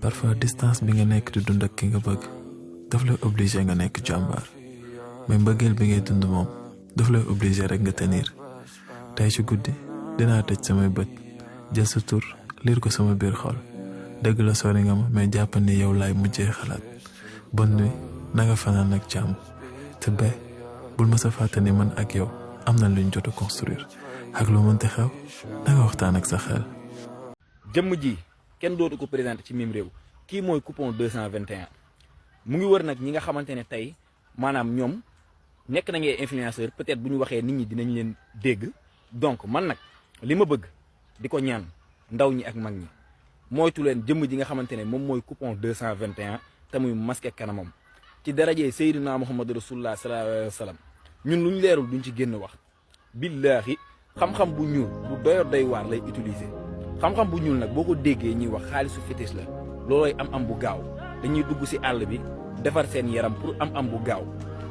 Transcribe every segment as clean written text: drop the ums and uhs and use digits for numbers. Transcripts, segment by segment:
parfois distance bi nga nekk di dund ak ki nga bëgg daf lay obligé nga nekk jàmbaar mais mbëggeel bi ngay dund moom daf lay obligé rek nga tenir. tey ci guddi dinaa tëj samay bët jël sa tur liir ko sama biir xol dëgg la sori nga ma mais jàpp ni yow laay mujjee xalaat. bonne nuit na nga fanaan ak jàmm te be bul ma sa fàtte ni man ak yow am na luñ jot a construire ak lu mënti xew na nga waxtaan ak sa xel. jëmm ji kenn dootu ko présenté ci mim réew kii mooy coupon 221 mu ngi wër nag ñi nga xamante ne tey maanaam ñoom nekk nañu ay influenceur peut-être bu ñu waxee nit ñi dinañ leen dégg donc man nag li ma bëgg di ko ñaan ndaw ñi ak mag ñi moytu leen jëmm ji nga xamante ne moom mooy coupon 221 te muy masque kanamam ci darajee Seydina Muhammad Rasulullah sallallahu alayhi wa sallam ñun lu ñu leerul duñ ci génn wax billaahi xam-xam bu ñuul bu doy waar lay utiliser xam-xam bu ñuul nag boo ko déggee ñuy wax xaalisu fétiche la loolooy am bu gaaw dañuy dugg si àll bi defar seen yaram pour am bu gaaw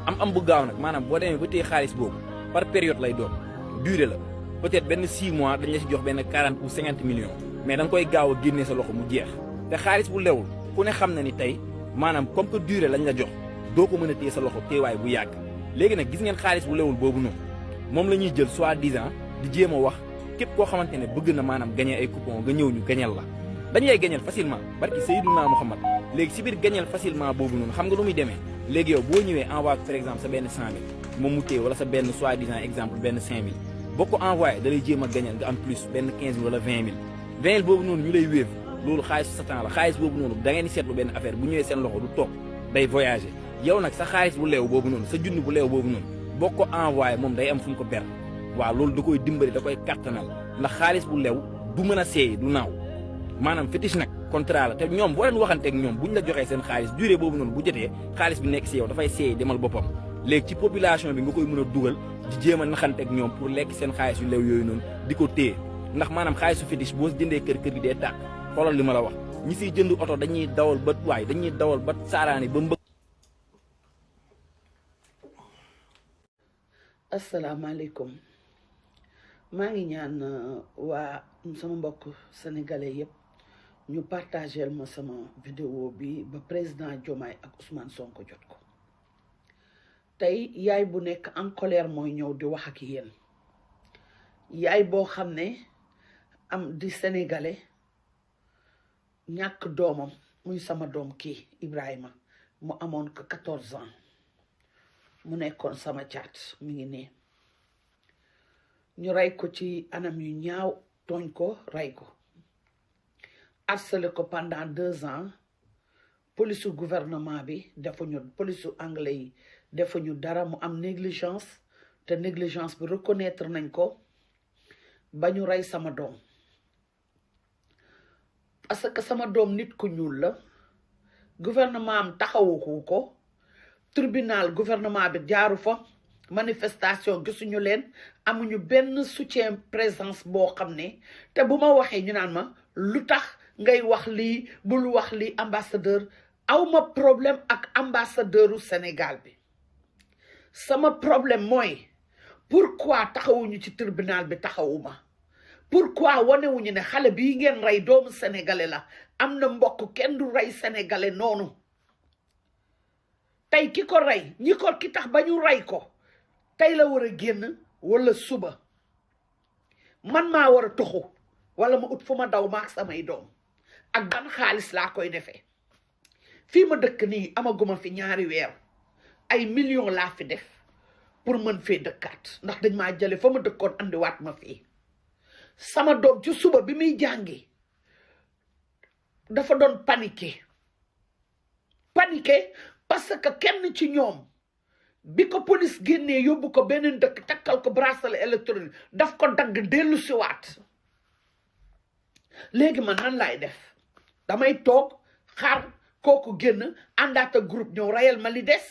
am bu gaaw nag maanaam boo demee ba téye xaalis boobu par période lay doon durée la peut-être benn 6 mois dañ la si jox benn 40 ou 50 millions mais da nga koy gaaw a génnee sa loxo mu jeex te xaalis bu lewul ku ne xam na ni tey maanaam comme que durée lañ la jox doo ko mën a téye sa loxo téewaay bu yàgg léegi nag gis ngeen xaalis bu lewul boobu noonu moom la ñuy jël soi-disant di jéem a wax képp koo xamante ne bëgg na maanaam gagné ay coupon nga ñëw ñu gañeel la dañ lay gañeel facilement barki Seydina Muhammad léegi si biir gañeel facilement boobu noonu xam nga lu muy demee léegi yow boo ñëwee envoyé par exemple sa benn 100000 moom mu téye wala sa benn soi-disant exemple benn 5000 boo ko envoyé da lay jéem a gañeel nga am plus benn 15000 wala 20000 20000 boobu noonu ñu lay wéev loolu xaalis satan la xaalis boobu noonu da ngeen di seetlu benn affaire bu ñëwee seen loxo du toog day voyager yow nag sa xaalis bu leew boobu noonu sa junni bu leew boobu noonu boo ko envoyé moom day am fu mu ko ber waaw loolu da koy dimbali da koy kattanal ndax xaalis bu lew du mën a seey du naaw maanaam fétiche nag contrat la te ñoom boo leen waxanteeg ñoom buñ la joxee seen xaalis durée boobu noonu bu jotee xaalis bi nekk si yow dafay seey demal boppam léegi ci population bi nga koy mën a dugal di jéem a naxanteeg ñoom pour lekk seen xaalis yu lew yooyu noonu di ko téye ndax maanaam xaalisu fétiche boo jëndee kër gi dee tàkk xoolal li ma la wax ñi siy jënd oto dañuy dawal ba waay dañuy dawal ba saaraani ba mbëgg. asalaamaaleykum maa ngi ñaan waa sama mbokk sénégalais yëpp ñu partagel ma sama vidéo bi ba président Diomaye ak Ousmane Sonko jot ko tey yaay bu nekk en colère mooy ñëw di wax ak yéen yaay boo xam ne am di sénégalais ñàkk doomam muy sama doom kii Ibrahima mu amoon ko 14 ans mu nekkoon sama caat mi ngi nii ñu rey ko ci anam yu ñaaw tooñ ko rey ko harcelé ko pendant 2 ans police gouvernement bi defuñu police anglais yi defuñu dara mu am négligence te négligence bi reconnaître nañ ko ba ñu rey sama doom parce que sama doom nit ku ñuul la gouvernement am taxawu ko tribunal gouvernement bi jaaru fa manifestation gisuñu leen amuñu benn soutien présence boo xam ne te bu ma waxee ñu naan ma lu tax ngay wax lii bul wax lii ambassadeur awma problème ak ambassadeuru Sénégal bi sama problème mooy pourquoi taxawuñu ci tribunal bi taxawuma pourquoi wanewuñu ne xale bii ngeen rey doomu sénégalais la am na mbokk kenn du rey sénégalais noonu tey ki ko rey ki tax ba ñu rey ko tey la war a génn wala suba man maa war a toxu wala ma ut fu ma daw maak samay doom ak ban xaalis laa koy defee fii ma dëkk nii amaguma fi 2 weer ay millions laa fi def pour mën fee dëkkaat ndax dañ maa jële fa ma dëkkoon andiwaat ma fii sama doom ci suba bi muy jàngi dafa doon paniqué parce que kenn ci ñoom bi ko police génnee yóbbu ko beneen dëkk takkal ko bracelet électronique daf ko dagg dellu si waat léegi man nan laay def damay toog xaar kooku génn àndaat ak groupe ñëw rayal ma li des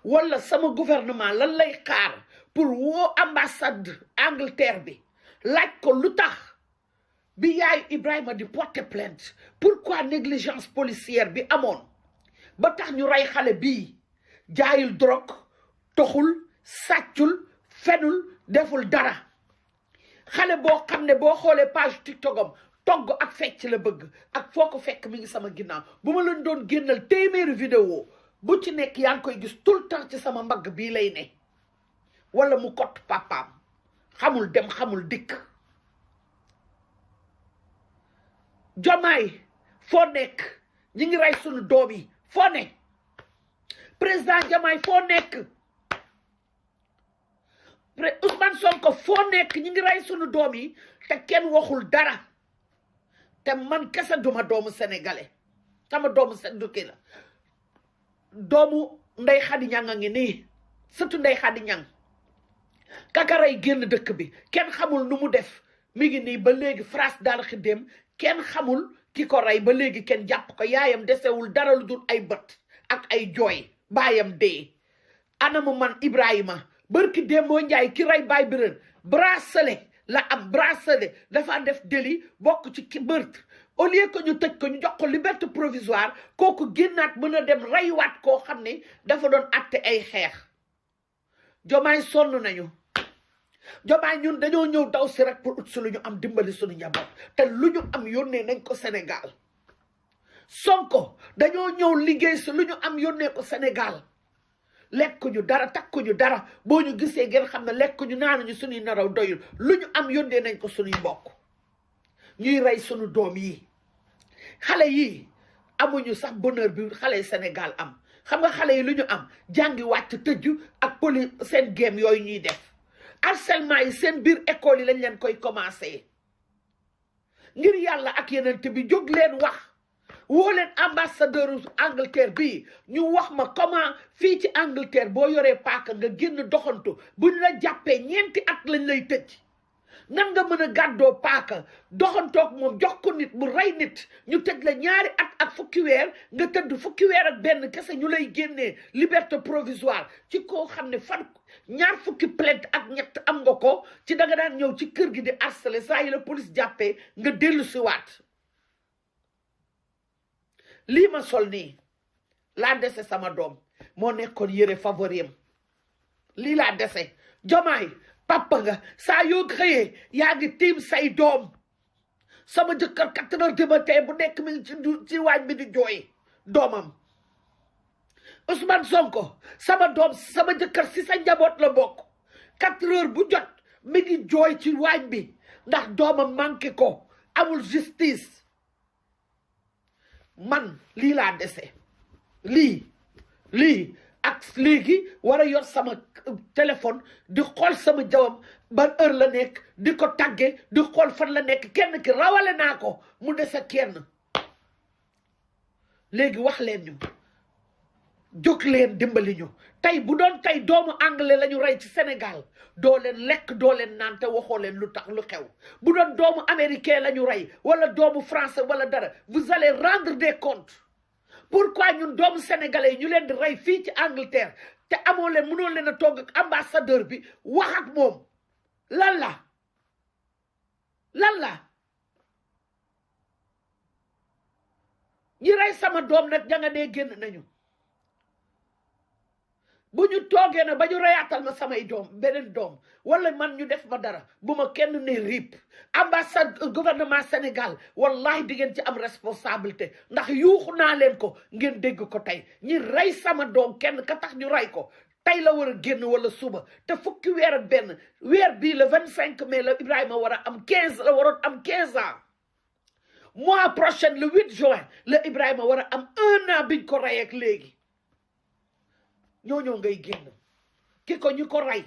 wala sama gouvernement lan lay xaar pour woo ambassade Angleterre bi laaj ko lu tax bi yaayu Ibrahima di porter plainte pourquoi négligence policière bi amoon ba tax ñu rey xale bii jaayul drogue toxul sàccul fenul deful dara xale boo xam ne boo xoolee page TikTok am togg ak fecc la bëgg ak foo ko fekk mi ngi sama ginnaaw bu ma leen doon génnal téeméeri vidéo bu ci nekk yaa ngi koy gis tout le temps ci sama mbagg bii lay ne wala mu kott papaam xamul dem xamul dikk. Jomaay foo nekk ñi ngi rey sunu doom yi foo ne président Jomaay foo nekk Ousmane Sonko foo nekk ñi ngi rey sunu doom yi te kenn waxul dara te man kese duma doomu sénégalais sama doomu sénégalais la doomu Ndey Xadi Ñang a ngi nii surtout Ndey Xadi Ñang kakaray génn dëkk bi kenn xamul nu mu def mi ngi nii ba léegi France daal xiddeem kenn xamul ki ko rey ba léegi kenn jàpp ko yaayam desewul dara lu dul ay bët ak ay jooy baayam dee anamu man Ibrahima bërki démboo Njaay ki rey baay biran bracelet la am bracelet dafa def délit bokk ci ki meurtre au lieu que ñu tëj ko ñu jox ko liberté provisoire kooku génnaat mën a dem reywaat koo xam ne dafa doon atte ay xeex. Jomaay sonn nañu Jomaay ñun dañoo ñëw daw si rek pour ut si lu ñu am dimbali suñu njaboot te lu ñu am yónnee nañ ko Sénégal. Sonko dañoo ñëw liggéey si lu ñu am yónnee ko Sénégal lekkuñu dara takkuñu dara boo ñu gisee ngeen xam ne lekkuñu naanuñu suñuy naraw doyul lu ñu am yónnee nañ ko suñuy mbokk ñuy rey suñu doom yi xale yi amuñu sax bonheur bi xale Sénégal am xam nga xale yi lu ñu am jàngi wàcc tëju ak poli seen game yooyu ñuy def harcèlement yi seen biir école yi lañ leen koy commencé ngir yàlla ak yeneen bi jóg leen wax woo leen ambassadeur Angleterre bii ñu wax ma comment fii ci Angleterre boo yoree paaka nga génn doxantu bu ñu la jàppee ñeenti at lañ lay tëj nan nga mën a gàddoo paaka doxantoog moom jox ko nit mu rey nit ñu tëj la 2 at ak fukki weer nga tëdd fukki weer ak benn kese ñu lay génnee liberté provisoire ci koo xam ne fan 2 fukki plainte ak 3 am nga ko ci danga daan ñëw ci kër gi di harceler saa yi la police jàppee nga dellu si waat lii ma sol nii laa dese sama doom moo nekkoon yére favori am lii laa dese Jomaay papa nga saa yoo xëyee yaa ngi tiim say doom sama jëkkër 4 heures du matin bu nekk mi ngi ci waañ bi di jooy doomam Ousmane Sonko sama doom sama jëkkër si sa njaboot la bokk 4 heures bu jot mi ngi jooy ci waañ bi ndax doomam manqué ko amul justice man lii laa dese lii ak léegi war a yor sama téléphone di xool sama jawam ban heure la nekk di ko tàgge di xool fan la nekk kenn ki rawale naa ko mu dese kenn léegi wax leen ñu jóg leen dimbali ñu tey bu doon tey doomu anglais la ñu rey ci Sénégal doo leen lekk doo leen naan te waxoo leen lu tax lu xew bu doon doomu américain la ñu rey wala doomu français wala dara vous allez rendre des comptes pourquoi ñun doomu sénégalais yi ñu leen di rey fii ci Angleterre te amoo leen mënoo leen a toog ak ambassadeur bi wax ak moom lan la ñi rey sama doom nag janga nee génn nañu bu ñu toogee na ba ñu reyaatal ma samay doom beneen doom wala man ñu def ma dara bu ma kenn ne riip ambassade gouvernement Sénégal wallahi di ngeen ci am responsabilité ndax yuuxu naa leen ko ngeen dégg ko tey ñi rey sama doom kenn ka tax ñu rey ko tey la war a génn wala suba te fukki weer ak benn weer bii le 25 mai la Ibrahima war a am 15 la waroon am 15 ans mois prochain le 8 juin la Ibrahima war a am 1 an biñ ko rey ak léegi ñoo ngay génn ki ko ñu ko rey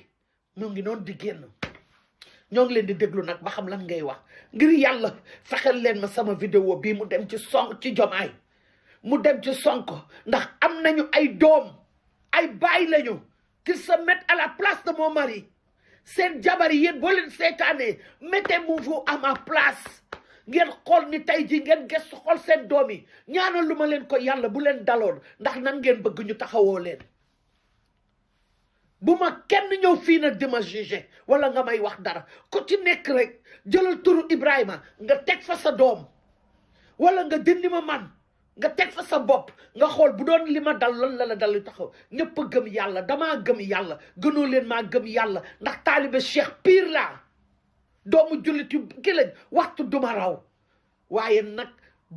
ñoo ngi noonu di génn ñoo ngi leen di déglu nag ba xam lan ngay wax ngir yàlla fexeel leen ma sama vidéo bii mu dem ci ci Jomaay mu dem ci Sonko ndax am nañu ay doom ay baay lañu qu'ils se mettent à la place de mon mari seen jabar yi yéen boo leen seetaanee mettez-vous à ma place ngeen xool ni tey ji ngeen gëstu xool seen doom yi ñaanal lu ma leen ko yàlla bu leen daloon ndax nan ngeen bëgg ñu taxawoo leen bu ma kenn ñëw fii nag di ma jugé wala nga may wax dara ku ci nekk rek jëlal turu Ibrahima nga teg fa sa doom wala nga dindi ma man nga teg fa sa bopp nga xool bu doon li ma dal lan la dal lu taxaw ñëpp a gëm yàlla damaa gëm yàlla gënoo leen maa gëm yàlla ndax taalibe Cheikh pire laa doomu jullit yu ki lañ waxtu duma raw waaye nag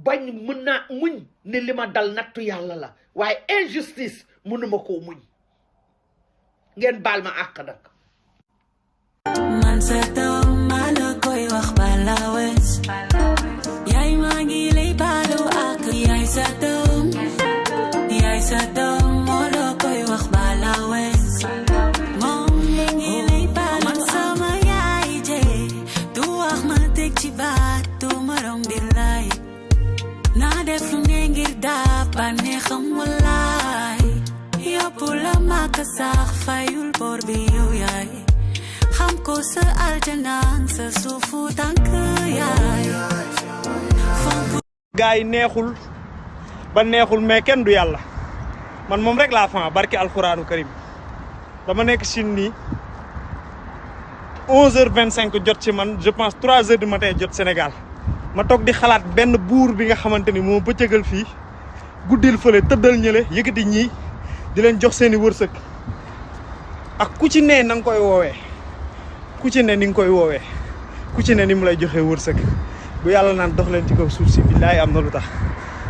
bañ mën naa muñ ni li ma dal nattu yàlla la waaye injustice mënuma koo muñ ngeen baal ma àq nag man sa doom maa la koy wax bala wes yaay maa ngi lay baalu àq yaay sa doom moo la koy wax bala wes moom mi ngi lay baalu man sama yaay je du wax ma teg ci baat du marom di lay naa def lu ne ngir daa bànneexam wallaay yóbbu la màkk sax fayul bor bi yow yaay xam ko sa aljanaan sa suufu tànk yaay gaay neexul ba neexul mais kenn du yàlla man moom rek laa fan barki alxuraanu karim dama nekk Chine nii 11h25 jot ci man je pense 3h du matin jot Sénégal ma toog di xalaat benn buur bi nga xamante ni moo bëccëgal fii guddil fële tëddal ñële yëkkati ñii di leen jox seeni wërsëg ak ku ci ne na nga koy woowee ku ci ne ni nga koy woowee ku ci ne ni mu lay joxee wërsëg bu yàlla naan dox leen ci kaw suuf si billaay am na lu tax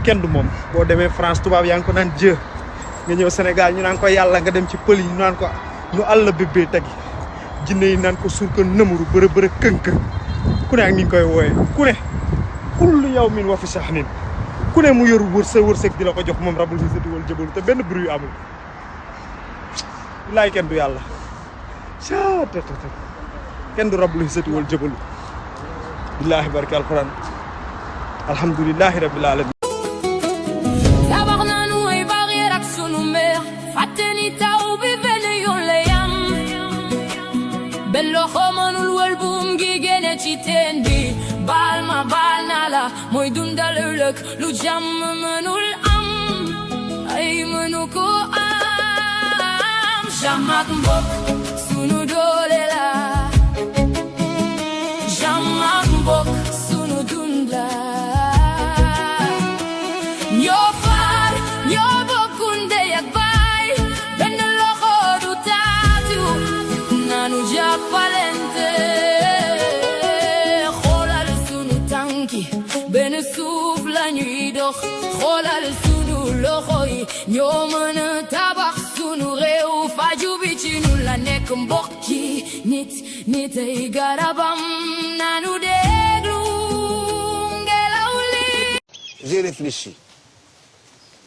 kenn du moom boo demee France tubaab yaa ngi ko naan Dieu nga ñëw Sénégal ñu naan ko yàlla nga dem ci pël yi ñu naan ko nu àll bébé tagi jinne yi naan ko suur ko nëmuru bërë bërë kënk ku ne ak ni nga koy woowee ku ne kullu yawmin wa fi sahnin ku ne mu yor wërsëg di la ko jox moom rabul izzati wal jabalu te benn bruit amul billaay kenn du yàlla kenn du rabul izzati wal jabalu billahi barke alquran alhamdulillahi rabbil alamin tabax naanu ay barrière ak sunu mer fàtte ni taw bi benn yoon la yam benn loxo mënul wël buum gi génne ci teen bi baal ma baal naa la mooy dundal ëllëg lu jàmm mënul am ay mënu ko am jàmm ak mbokk sunu doole la jàmm ak mbokk sunu dund la ñoo far ñoo bokku ndey ak baay benn loxo du taatu nanu jàppalante xoolal sunu tànki benn suuf la ñuy dox xoolal sunu loxo yi ñoo mën a tabax sunu réew faju bi ci nu la nekk mbokki nit ay garabam nanu déglu ngelaw li. J'ai réfléchi.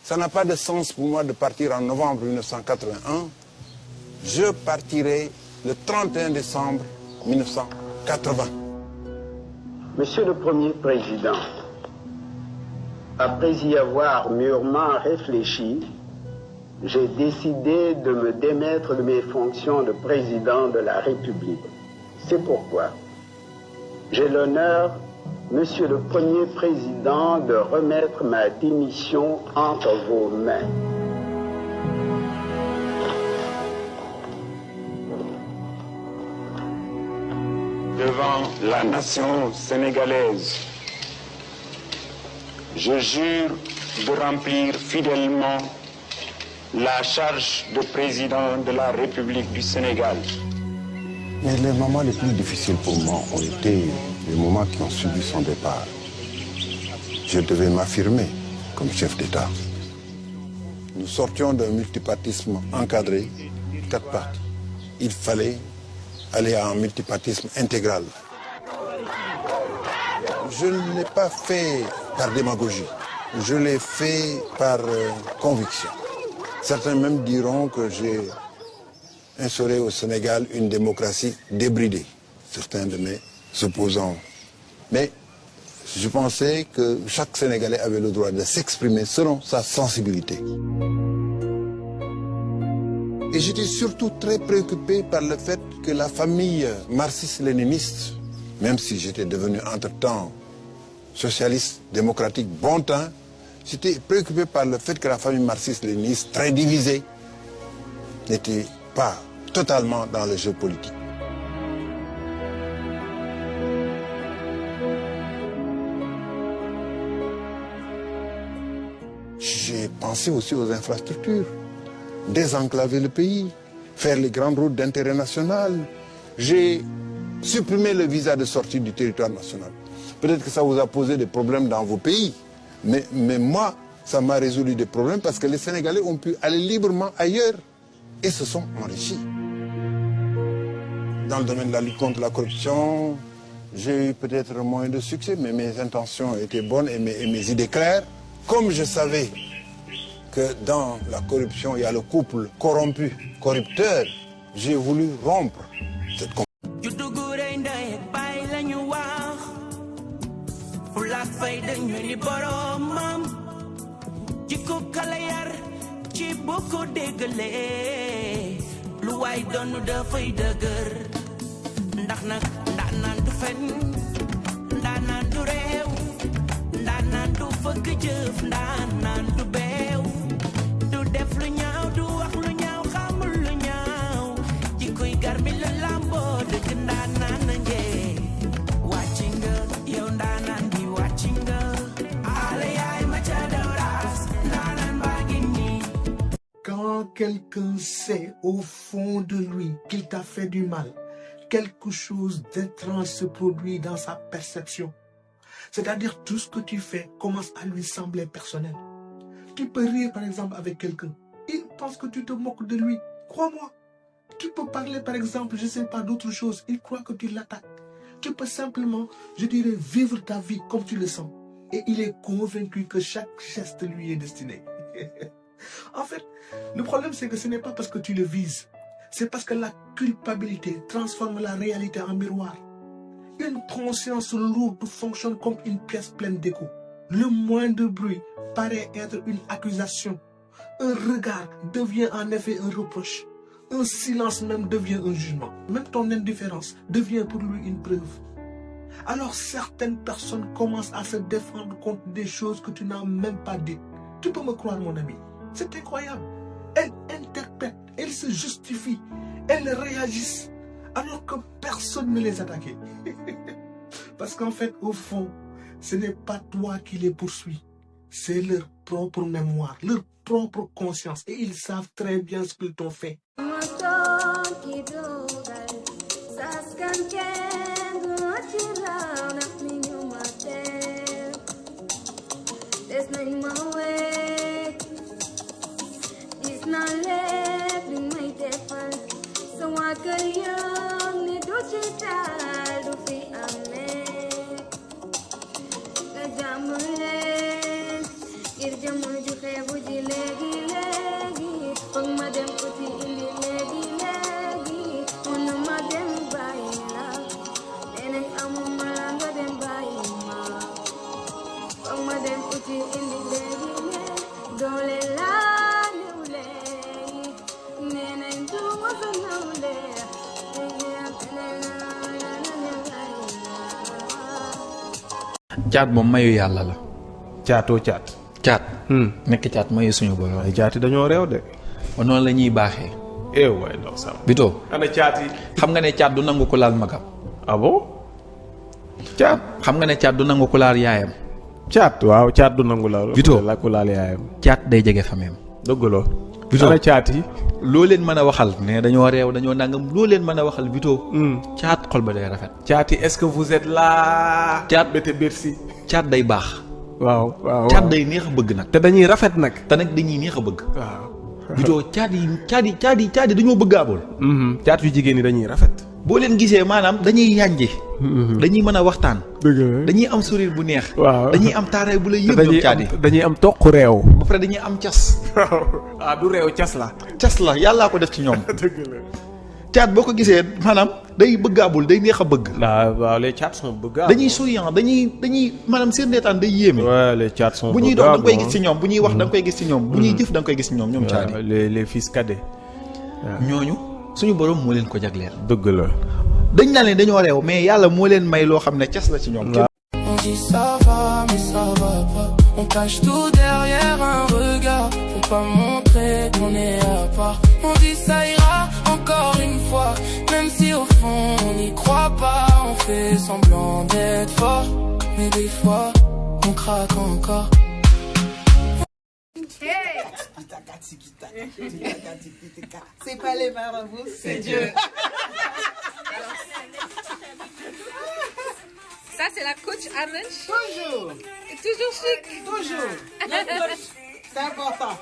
Ça n'a pas de sens pour moi de partir en novembre 1981. Je partirai le 31 décembre 1980. Monsieur le Premier Président, après y avoir mûrement réfléchi, j'ai décidé de me démettre de mes fonctions de président de la République. C'est pourquoi j'ai l'honneur, Monsieur le Premier Président, de remettre ma démission entre vos mains. Devant la nation sénégalaise, je jure de remplir fidèlement la charge de président de la République du Sénégal. Mais les moments les plus difficiles pour moi ont été les moments qui ont suivi son départ. Je devais m'affirmer comme chef d'État. Nous sortions d'un multipartisme encadré, 4 partis. Il fallait aller à un multipartisme intégral. Je ne l'ai pas fait par démagogie, je l'ai fait par conviction. Certains même diront que j'ai instauré au Sénégal une démocratie débridée, certains de mes opposants. Mais je pensais que chaque Sénégalais avait le droit de s'exprimer selon sa sensibilité. Et j'étais surtout très préoccupé par le fait que la famille marxiste-léniniste, même si j'étais devenu entre-temps socialiste, démocratique, bon temps, j'étais préoccupé par le fait que la famille marxiste-léniniste, très divisée, n'était pas totalement dans le jeu politique. J'ai pensé aussi aux infrastructures, désenclaver le pays, faire les grandes routes d'intérêt national. J'ai supprimé le visa de sortie du territoire national. Peut-être que ça vous a posé des problèmes dans vos pays. Mais moi, ça m'a résolu des problèmes parce que les Sénégalais ont pu aller librement ailleurs et se sont enrichis. Dans le domaine de la lutte contre la corruption, j'ai eu peut-être moins de succès, mais mes intentions étaient bonnes et mes idées claires. Comme je savais que dans la corruption, il y a le couple corrupteur, j'ai voulu rompre cette compagnie. Quand quelqu'un sait au fond de lui qu'il t'a fait du mal, quelque chose d'étrange se produit dans sa perception. C'est-à-dire tout ce que tu fais commence à lui sembler personnel. Tu peux rire par exemple avec quelqu'un. Il pense que tu te moques de lui. Crois-moi. Tu peux parler par exemple, je ne sais pas, d'autre chose. Il croit que tu l'attaques. Tu peux simplement, je dirais, vivre ta vie comme tu le sens. Et il est convaincu que chaque geste lui est destiné. En fait, le problème c'est que ce n'est pas parce que tu le vises. C'est parce que la culpabilité transforme la réalité en miroir. Une conscience lourde fonctionne comme une pièce pleine d'écho. Le moindre bruit paraît être une accusation. Un regard devient en effet un reproche. Un silence même devient un jugement. Même ton indifférence devient pour lui une preuve. Alors certaines personnes commencent à se défendre contre des choses que tu n'as même pas dites. Tu peux me croire, mon ami. C'est incroyable. Elles interprètent, elles se justifient, elles réagissent, alors que personne ne les attaquait. Parce qu'en fait, au fond, ce n'est pas toi qui les poursuis. C'est leur propre mémoire, leur propre conscience. Et ils savent très bien ce qu'ils t'ont fait. caat moom mayu yàlla la. caatoo caat. caat. nekk caat mayu suñu borom. ay caati dañoo réew de. ba noonu la ñuy baaxee. waay ndaw sama. Bito. ana caat yi. xam nga ne caat du nangu ku laal magam. ah bon. caat. xam nga ne caat du nangu ku laal yaayam. caat waaw caat du nangu la. Bito la ku laal yaayam. caat day jege fameem. dëggaloo. Bito ana caat yi. loo leen mën a waxal ne dañoo réew dañoo nangam loo leen mën a waxal Bito. caat xol ba day rafet. caat yi est-ce que vous êtes là. caat bete Bercy. caat day baax. waaw waaw caat day neex a bëgg nag. te dañuy rafet nag. te nag dañuy neex a bëgg. waaw. Bito caat yi dañoo bëggaabool. caat yu jigéen ñi dañuy rafet. boo leen gisee maanaam dañuy yànji. dañuy mën a waxtaan. dëgg la dañuy am sourire bu neex. waaw dañuy am taaraay bu la yëpp ñoom caat yi. dañuy am toq réew. ba pare dañuy am cas. ah du réew cas la. cas la yàllaa ko def ci ñoom. dëgg la. caat boo ko gisee maanaam day bëggaabul day neex a bëgg. waaw les caat sont bëggaables. dañuy souriant dañuy maanaam seen reetaan day yéeme. waaw les caat sont bu ñuy dox da nga koy gis ci ñoom bu ñuy wax da nga koy gis ci ñoom. bu ñuy jëf da nga koy gis ci ñoom ñoom caat yi. les fils cadets. ñooñu suñu borom moo leen ko jagleel. dëgg la. dañ naa leen dañoo réew mais yàlla moo leen may loo xam ne cas la ci ñoom. On dit ça va mais ça va pas. On cache tout derrière un regard. Faut pas montrer qu'on est à part. On dit ça ira encore une fois. Même si au fond on n'y croit pas. On fait semblant d'être fort. Mais des fois on craque encore. C'est pas les marabouts, c'est Dieu. Ça, c'est la coach Amench. Toujours. Toujours chic. Toujours. C'est important.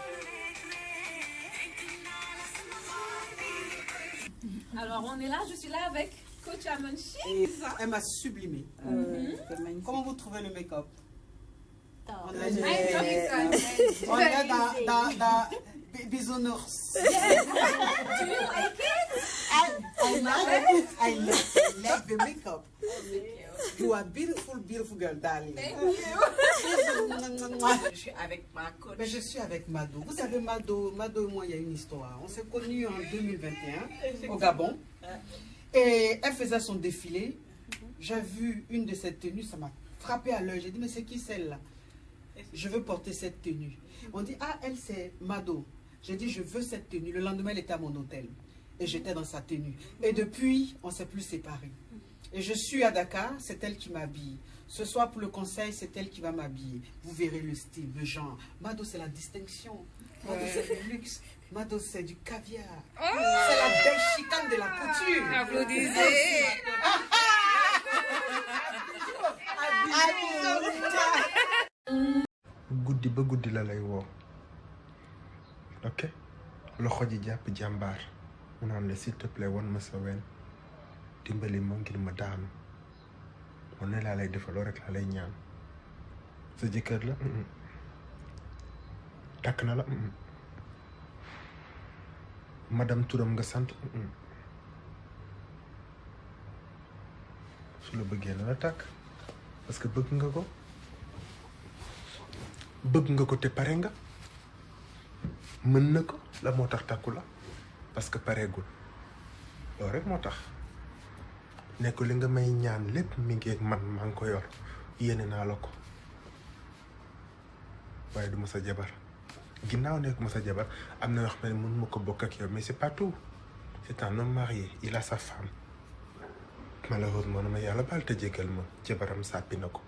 Alors, on est là, je suis là avec coach Amench. Elle m'a sublimé. Comment vous trouvez le make-up? On est dans bisounours. Do you like it? I like the makeup. You are beautiful, beautiful girl, darling. Thank you. Je suis avec ma coach. Mais je suis avec Mado. Vous savez, Mado et moi, il y a une histoire. On s'est connus en 2021 au Gabon. Et elle faisait son défilé. J'ai vu une de ses tenues, ça m'a frappé à l'œil. J'ai dit, mais c'est qui celle-là? Je veux porter cette tenue. On dit, ah, elle, c'est Mado. J'ai dit, je veux cette tenue. Le lendemain, elle était à mon hôtel. Et j'étais dans sa tenue. Et depuis, on ne s'est plus séparés. Et je suis à Dakar, c'est elle qui m'habille. Ce soir, pour le conseil, c'est elle qui va m'habiller. Vous verrez le style, le genre. Mado, c'est la distinction. Mado, c'est du luxe. Mado, c'est du caviar. C'est la belle chicane de la couture. Applaudissez. guddi ba guddi la lay woo ok loxo ji jàpp jàmbaar mu naan la s'il te plaît wan ma sa wen dimbali ma ngir ma daanu man ne laa lay defaloo rek laa lay ñaan sa jëkkër la takk na la madame turam nga sant su la bëggee na la takk parce que bëgg nga ko te pare nga mën na ko la moo tax takku la parce que pareegul loolu rek moo tax ne ko li nga may ñaan lépp mi ngi ak man maa ngi ko yor yéene naa la ko waaye du ma sa jabar ginnaaw nekk ma sa jabar am na yoo xam ne mën ma ko bokk ak yow mais c'est pas tout c'est un homme marié il a sa femme malheureusement na ma yàlla baal te jégal ma jabaram sàppi na ko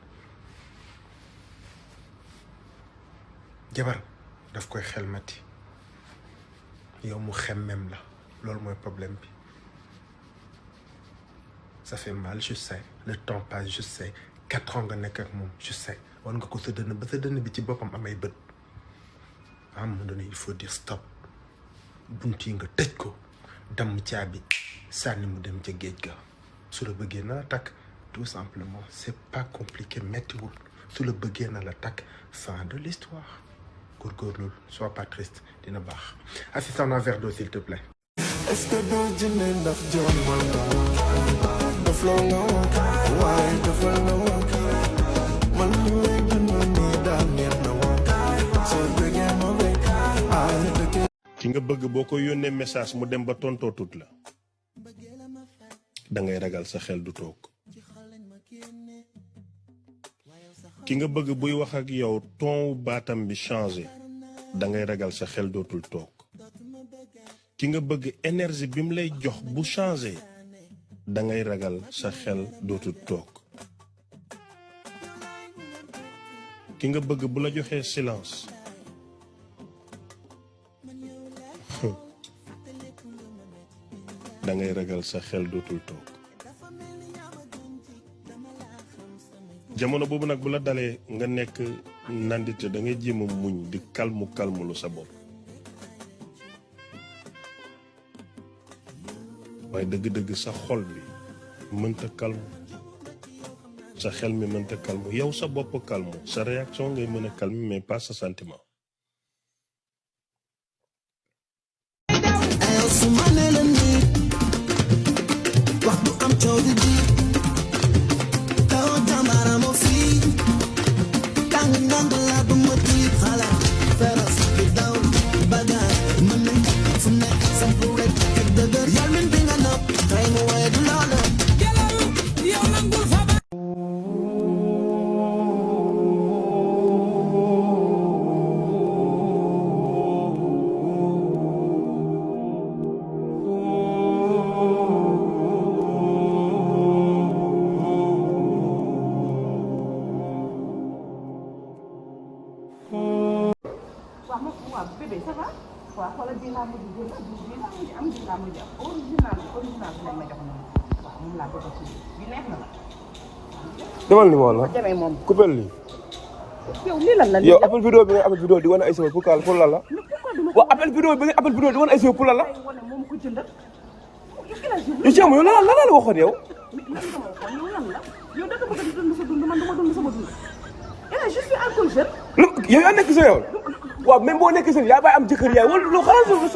jabar daf koy xelmati yow mu xemmem la loolu mooy problème bi ça fait mal je sais le temps passe je sais 4 ans nga nekk ak moom je sais war nga ko sa dënn ba sa dënn bi ci boppam amay bët à un moment donné il faut dire stop bunt yi nga tëj ko damm caabi sànni mu dem ca géej ga su la bëggee na la takk tout simplement c'est pas compliqué mettiwul su la bëggee na la takk fin de l'histoire góorgóorlu sois pas triste dina baax assistant un verre d'eau s'il te plaît. est-ce que doo jëndee ndax jox ma nga daf loo nga waaye dafa la man li may dund nii daal neex na soo bëggee ma bëgg ki nga bëgg boo ko yónnee message mu dem ba tontoo tut la da ngay ragal sa xel du toog ki nga bëgg buy wax ak yow ton baatam bi changé da ngay ragal sa xel dootul toog ki nga bëgg énergie bi mu lay jox bu changé da ngay ragal sa xel dootul toog ki nga bëgg bu la joxee silence da ngay ragal sa xel dootul toog jamono boobu nag bu la dalee nga nekk nandite da ngay jéem a muñ di kalmu sa bopp waaye dëgg-dëgg sa xol bi mënta kalmu sa xel mi mënta kalmu yow sa bopp kalmu sa réaction ngay mën a kalmu mais pas sa sentiment. wax du am coow di ji taw jàmbaara moo fii tàng ndànk laa du ma tiit xalaat feras di daw bagaar mën nañ fu nekk sampu rek teg dëgër yal min bi nga nopp tey mu waaye du loola jëlalu yow nangul fa ba bébé ça va waaw xoolal bii laa mujj jël bii laa mujj am bii laa mujj am original bi lañ ma jox noonu waaw moom laa bëgg a tudd bi neex na la demal ni wala demee moom coupé lii yow lii lan la yow appel vidéo bi nga appel vidéo di wane ay sama pour lan la waaw appel vidéo bi nga appel vidéo di wane ay sama pour lan la moom ko jënd yow ci am yow lan la waxoon yow yow da nga bëgg di dund sa dund man duma dund sama dund je suis alcool jeune yow yaa nekk sa yow waaw même boo nekk sa yaa bàyyi am jëkkër yaay wala lu xanaa sa wax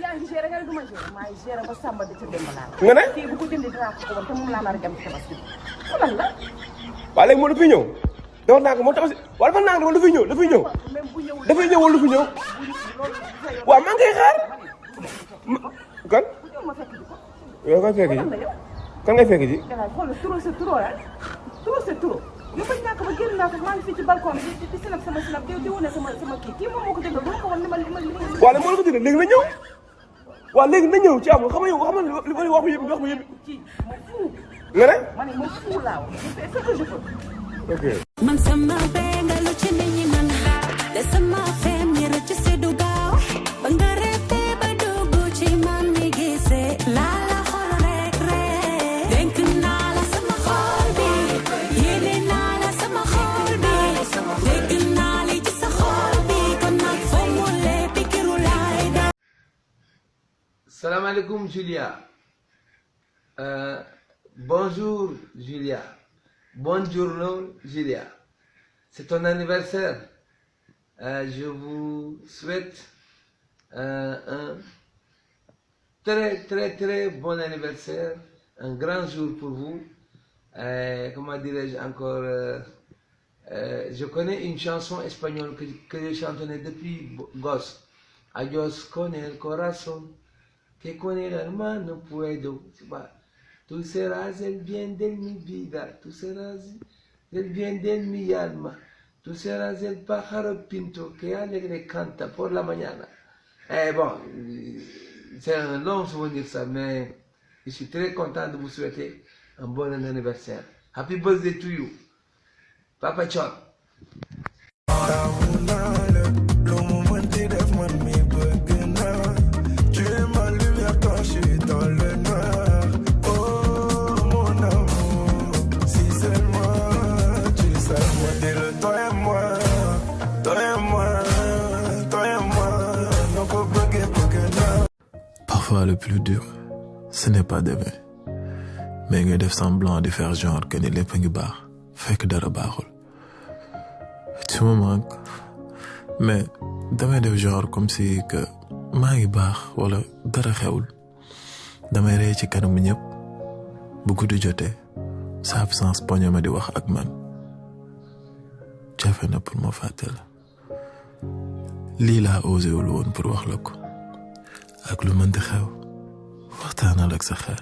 yaa ngi géré nga du ma géré maa ngi géré ba sàmba di ca démb laa nga ne kii bu ko jëndee dinaa ko woon te moom laa nar a jëm ci tabaski bi lan la waaw léegi moo dafay ñëw dafa naa ko moom tabaski waaw dafa naa ko dafay ñëw dafay ñëw wala du fi ñëw waaw maa ngi koy xaar kan yow kan fekk ji kan ngay fekk ji xoolal trop c'est trop ah trop c'est trop yow ba ñàkk ba génn naa ko maa ngi fii ci balcon bi di sinap sama sinap di wane sama kii moom moo ko jëndal bu ma ko wan li ma waaw léegi moo la ko jëndal léegi na ñëw waaw léegi na ñëw ci amul xam nga yow xam nga li ma wax yëpp nga ne ma ne ma fu laa wax c'est ce que je veux ok man sama benga lu ci nit ñi man de sama fen ni rëcc si du gaaw ba nga rete ba dugg ci man mi gisee laa la xool rek denk naa la sama xol bi yéene naa la sama xol bi dégg naa li ci sa xol bi kon nag foo mu lee pikiru laay da Salam alaikum Julia. Bonjour Julia. Buongiorno Julia. C'est ton anniversaire. Je vous souhaite un très bon anniversaire. Un grand jour pour vous. Comment dirais-je encore je connais une chanson espagnole que je chantonnais depuis gosse. Adiós con el corazón. Que con el alma no puedo. Tú serás el bien de mi vida, tú serás el bien de mi alma, tú serás el pájaro pinto que alegre canta por la mañana. Bon, c'est un long souvenir ça, mais je suis très content de vous souhaiter un bon anniversaire. Happy birthday to you, Papa Chon. Parfois le plus dur, ce n'est pas d'aimer, mais ngay def semblant de faire genre que ni lépp a ngi baax fekk dara baaxul. Tu me manques, mais damay def genre comme si que maa ngi baax wala dara xewul. Damay rey ci kanamu ñëpp bu guddi jotee sa absence poñe ma di wax ak man. Jafe na pour ma fàtte la. Lii laa osé wul woon pour wax la ko. ak lu mën di xew waxtaanal ak sa xel.